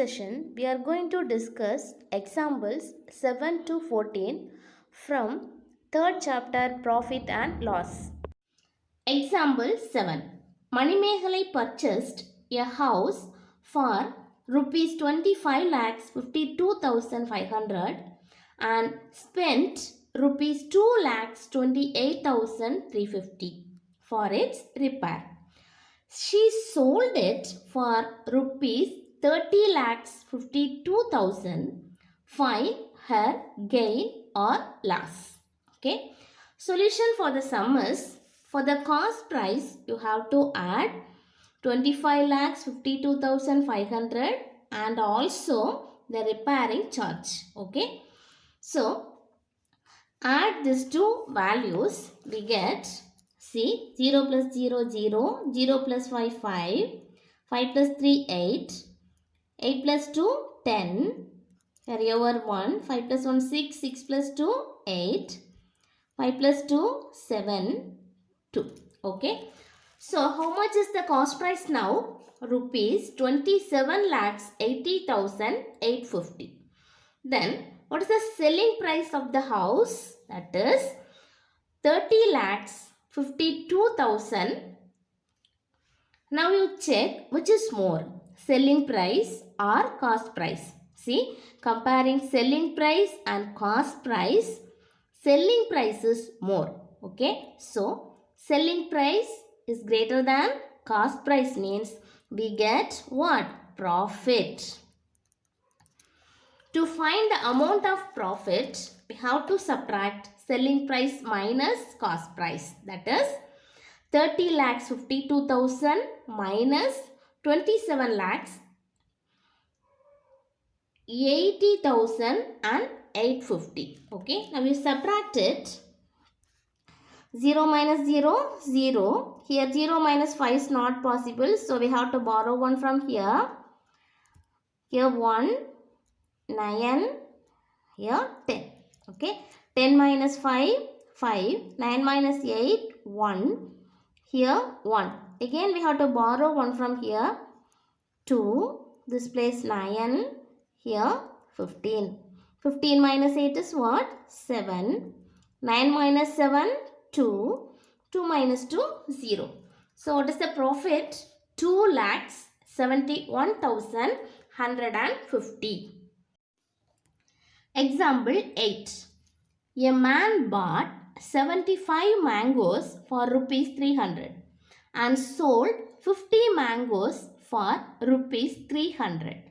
session, we are going to discuss examples 7 to 14 from 3rd chapter Profit and Loss. Example 7. Manimehalai purchased a house for rupees 25,52,500 and spent rupees 2,28,350 for its repair. She sold it for rupees 30,52,000. Find her gain or loss. Okay. Solution for the sum is, for the cost price you have to add 25,52,500 and also the repairing charge. Okay. So add these two values, we get, see, 0 plus 0, 0, 0 plus 5, 5, 5 plus 3, 8, 8 plus 2, 10, carry over 1, 5 plus 1, 6, 6 plus 2, 8, 5 plus 2, 7, 2. Okay. So, how much is the cost price now? Rupees 27,80,850. Then, what is the selling price of the house? That is 30,52,000. Now you check which is more, selling price or cost price. See, comparing selling price and cost price, selling price is more. Okay, so selling price is greater than cost price, means we get what? Profit. To find the amount of profit, we have to subtract selling price minus cost price. That is 30,52,000 minus 27,80,850. Okay. Now we subtract it. 0 minus 0, 0. Here 0 minus 5 is not possible. So we have to borrow 1 from here. Here 1. 9, here 10. Okay. 10 minus 5, 5. 9 minus 8, 1. Here 1. Again we have to borrow 1 from here. 2. This place 9. Here 15. 15 minus 8 is what? 7. 9 minus 7, 2. 2 minus 2, 0. So what is the profit? 2,71,150. Example 8. A man bought 75 mangoes for rupees 300 and sold 50 mangoes for rupees 300.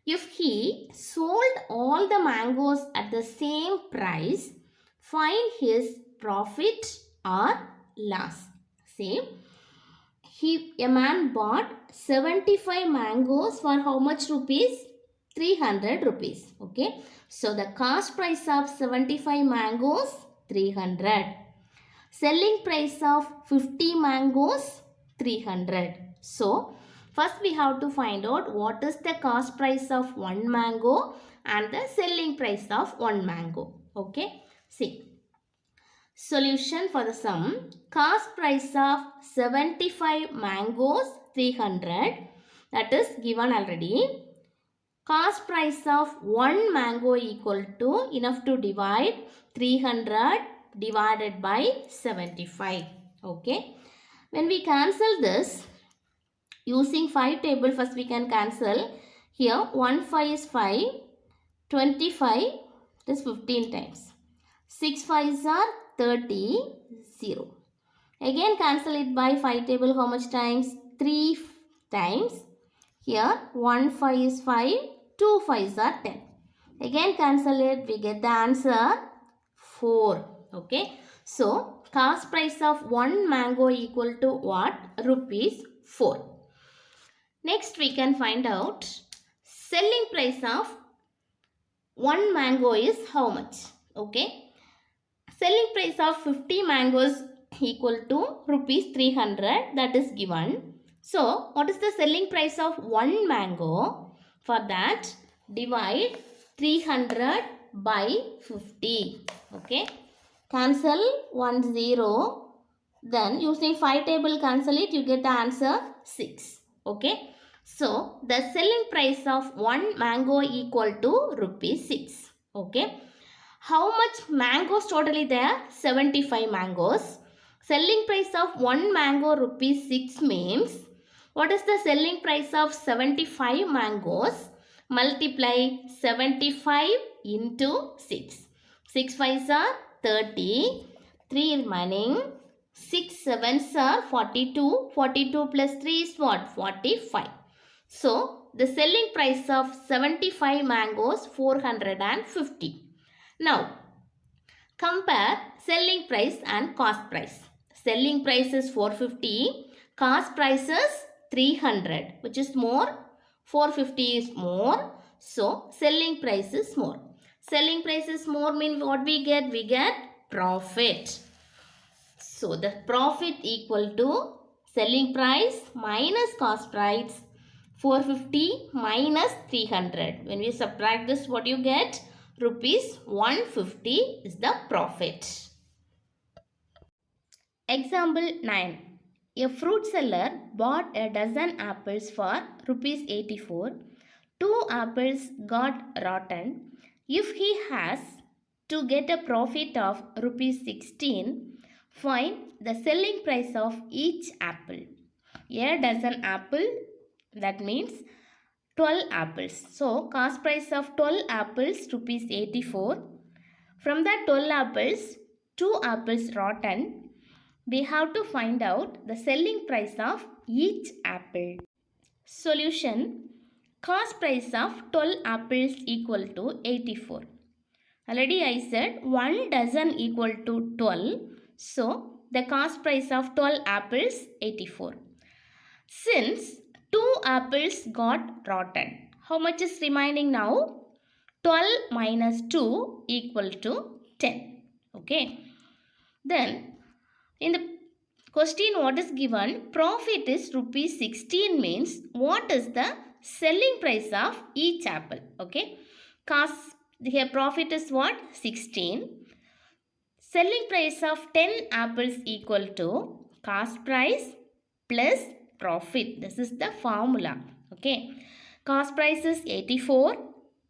If he sold all the mangoes at the same price, find his profit or loss. See, a man bought 75 mangoes for how much rupees? 300 rupees. Okay. So the cost price of 75 mangoes 300. Selling price of 50 mangoes 300. So first we have to find out what is the cost price of one mango and the selling price of one mango. Okay. See. Solution for the sum. Cost price of 75 mangoes 300. That is given already. Cost price of one mango equal to, enough to divide 300 divided by 75. Okay. When we cancel this using 5 table, first we can cancel. Here 1 5 is 5. 25 is 15 times. 6 5s are 30. 0. Again cancel it by 5 table. How much times? 3 times. Here 1 5 is 5. 2 5s are 10. Again cancel it. We get the answer 4. Okay. So cost price of one mango equal to what? Rupees 4. Next we can find out selling price of one mango is how much? Okay. Selling price of 50 mangoes equal to rupees 300, that is given. So what is the selling price of one mango? For that, divide 300 by 50. Okay. Cancel 1 0. Then using 5 table cancel it, you get the answer 6. Okay. So the selling price of one mango equal to rupees 6. Okay. How much mangoes totally there? 75 mangoes. Selling price of one mango rupees 6 means what is the selling price of 75 mangoes? Multiply 75 into 6. 6 5s are 30. 3 remaining. 6 7s are 42. 42 plus 3 is what? 45. So, the selling price of 75 mangoes 450. Now, compare selling price and cost price. Selling price is 450, cost price is 300, which is more. 450 is more, so selling price is more. Selling price is more means what we get? We get profit. So, the profit equal to selling price minus cost price. 450 minus 300. When we subtract this, what you get? Rupees 150 is the profit. Example 9. A fruit seller bought a dozen apples for rupees 84. 2 apples got rotten. If he has to get a profit of rupees 16, find the selling price of each apple. A dozen apple, that means 12 apples. So, cost price of 12 apples rupees 84. From that 12 apples, 2 apples rotten. We have to find out the selling price of each apple. Solution. Cost price of 12 apples equal to 84. Already I said 1 dozen equal to 12. So, the cost price of 12 apples 84. Since 2 apples got rotten, how much is remaining now? 12 minus 2 equal to 10. Okay. Then, in the question what is given? Profit is rupees 16 means what is the selling price of each apple? Okay. Cost, here profit is what? 16. Selling price of 10 apples equal to cost price plus profit. This is the formula. Okay. Cost price is 84.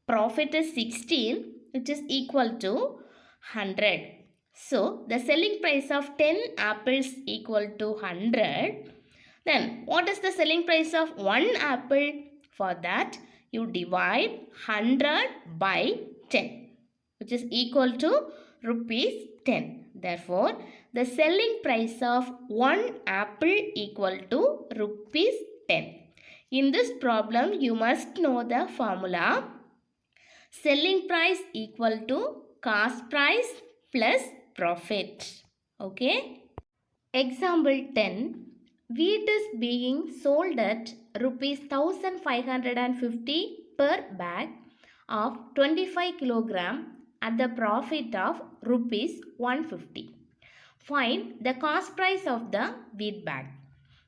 Profit is 16, which is equal to 100. So, the selling price of 10 apples equal to 100. Then, what is the selling price of 1 apple? For that, you divide 100 by 10, which is equal to rupees 10. Therefore, the selling price of 1 apple equal to rupees 10. In this problem, you must know the formula. Selling price equal to cost price plus profit. Okay. Example 10. Wheat is being sold at rupees 1550 per bag of 25 kg at the profit of rupees 150. Find the cost price of the wheat bag.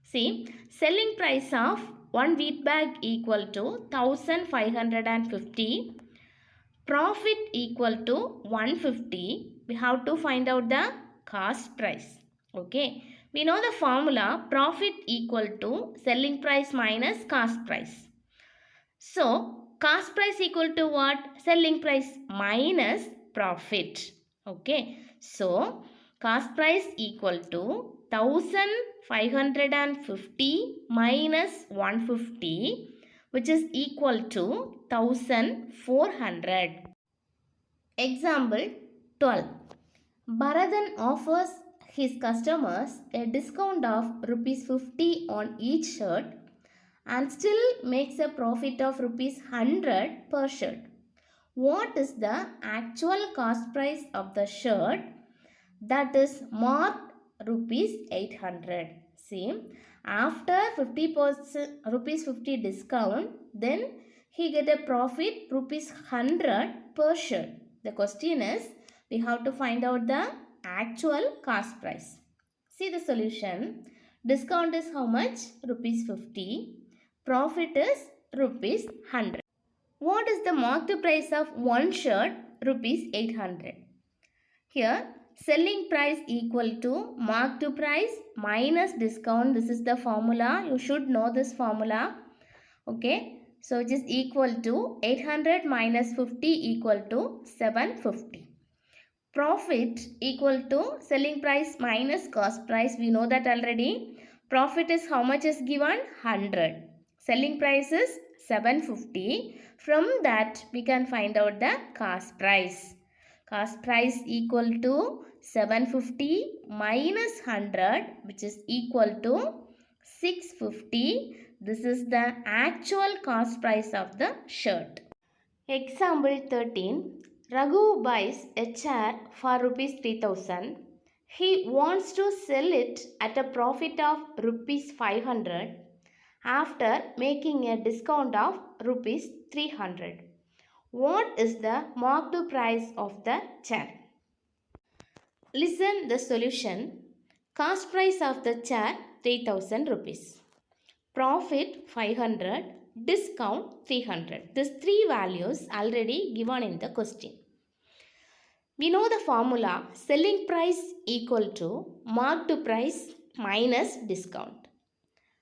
See, selling price of one wheat bag equal to 1550. Profit equal to 150. We have to find out the cost price. Okay. We know the formula profit equal to selling price minus cost price. So, cost price equal to what? Selling price minus profit. Okay. So, cost price equal to 1550 minus 150, which is equal to 1400. Example 12. Bharathan offers his customers a discount of rupees 50 on each shirt and still makes a profit of rupees 100 per shirt. What is the actual cost price of the shirt that is marked rupees 800? See, after 50% rupees 50 discount, then he get a profit rupees 100 per shirt. The question is, we have to find out the actual cost price. See the solution. Discount is how much? Rupees 50. Profit is rupees 100. What is the marked price of one shirt? Rupees 800. Here, selling price equal to marked price minus discount. This is the formula. You should know this formula. Okay, so it is equal to 800 minus 50 equal to 750. Profit equal to selling price minus cost price. We know that already. Profit is how much is given? 100. Selling price is 750. From that we can find out the cost price. Cost price equal to 750 minus 100, which is equal to 650. This is the actual cost price of the shirt. Example 13. Raghu buys a chair for rupees 3000. He wants to sell it at a profit of rupees 500 after making a discount of rupees 300. What is the marked price of the chair? Listen the solution. Cost price of the chair 3000 rupees. Profit 500, discount 300. These three values already given in the question. We know the formula selling price equal to marked price minus discount,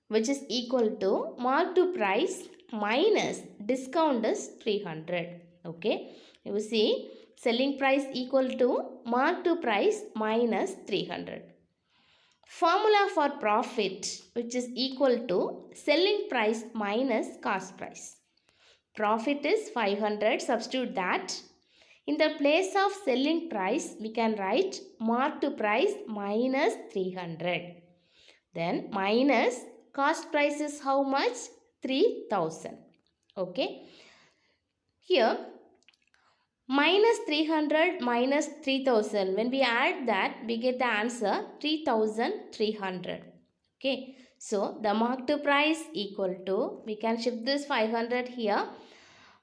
which is equal to marked price minus discount is 300. Okay, you see selling price equal to marked price minus 300. Formula for profit, which is equal to selling price minus cost price. Profit is 500, substitute that. In the place of selling price, we can write marked price minus 300. Then minus cost price is how much? 3000. Okay. Here minus 300 minus 3000. When we add that, we get the answer 3300. Okay. So the marked price equal to, we can shift this 500 here.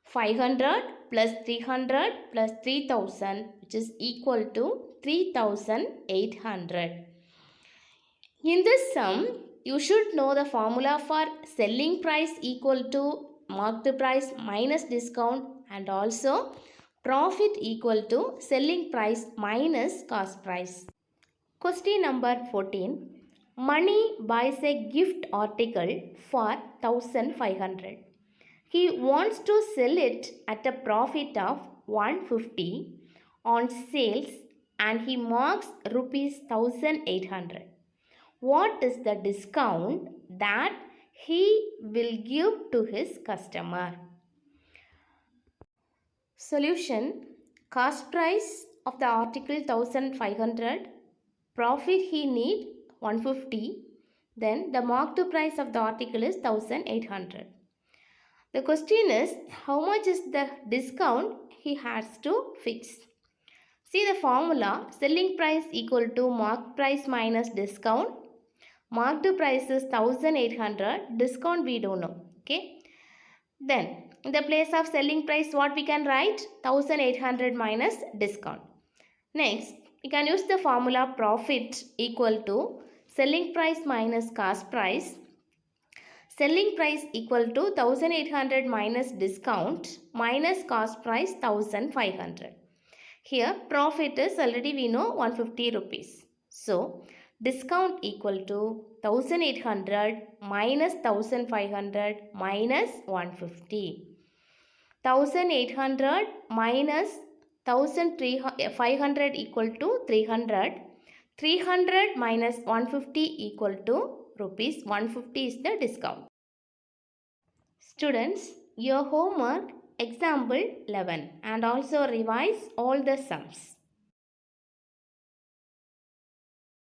500 plus 300 plus 3000, which is equal to 3800. In this sum, you should know the formula for selling price equal to marked price minus discount, and also profit equal to selling price minus cost price. Question number 14. Money buys a gift article for 1500. He wants to sell it at a profit of 150 on sales, and he marks rupees 1800. What is the discount that he will give to his customer? Solution. Cost price of the article 1500, profit he need 150, then the marked price of the article is 1800. The question is how much is the discount he has to fix. See the formula, selling price equal to marked price minus discount. Marked price is 1800, discount we don't know. Okay. Then in the place of selling price, what we can write? 1800 minus discount. Next, we can use the formula profit equal to selling price minus cost price. Selling price equal to 1800 minus discount minus cost price 1500. Here profit is already we know 150 rupees. So discount equal to 1800 minus 1500 minus 150. 1800 minus 1500 equal to 300. 300 minus 150 equal to rupees 150 is the discount. Students, your homework example 11 and also revise all the sums.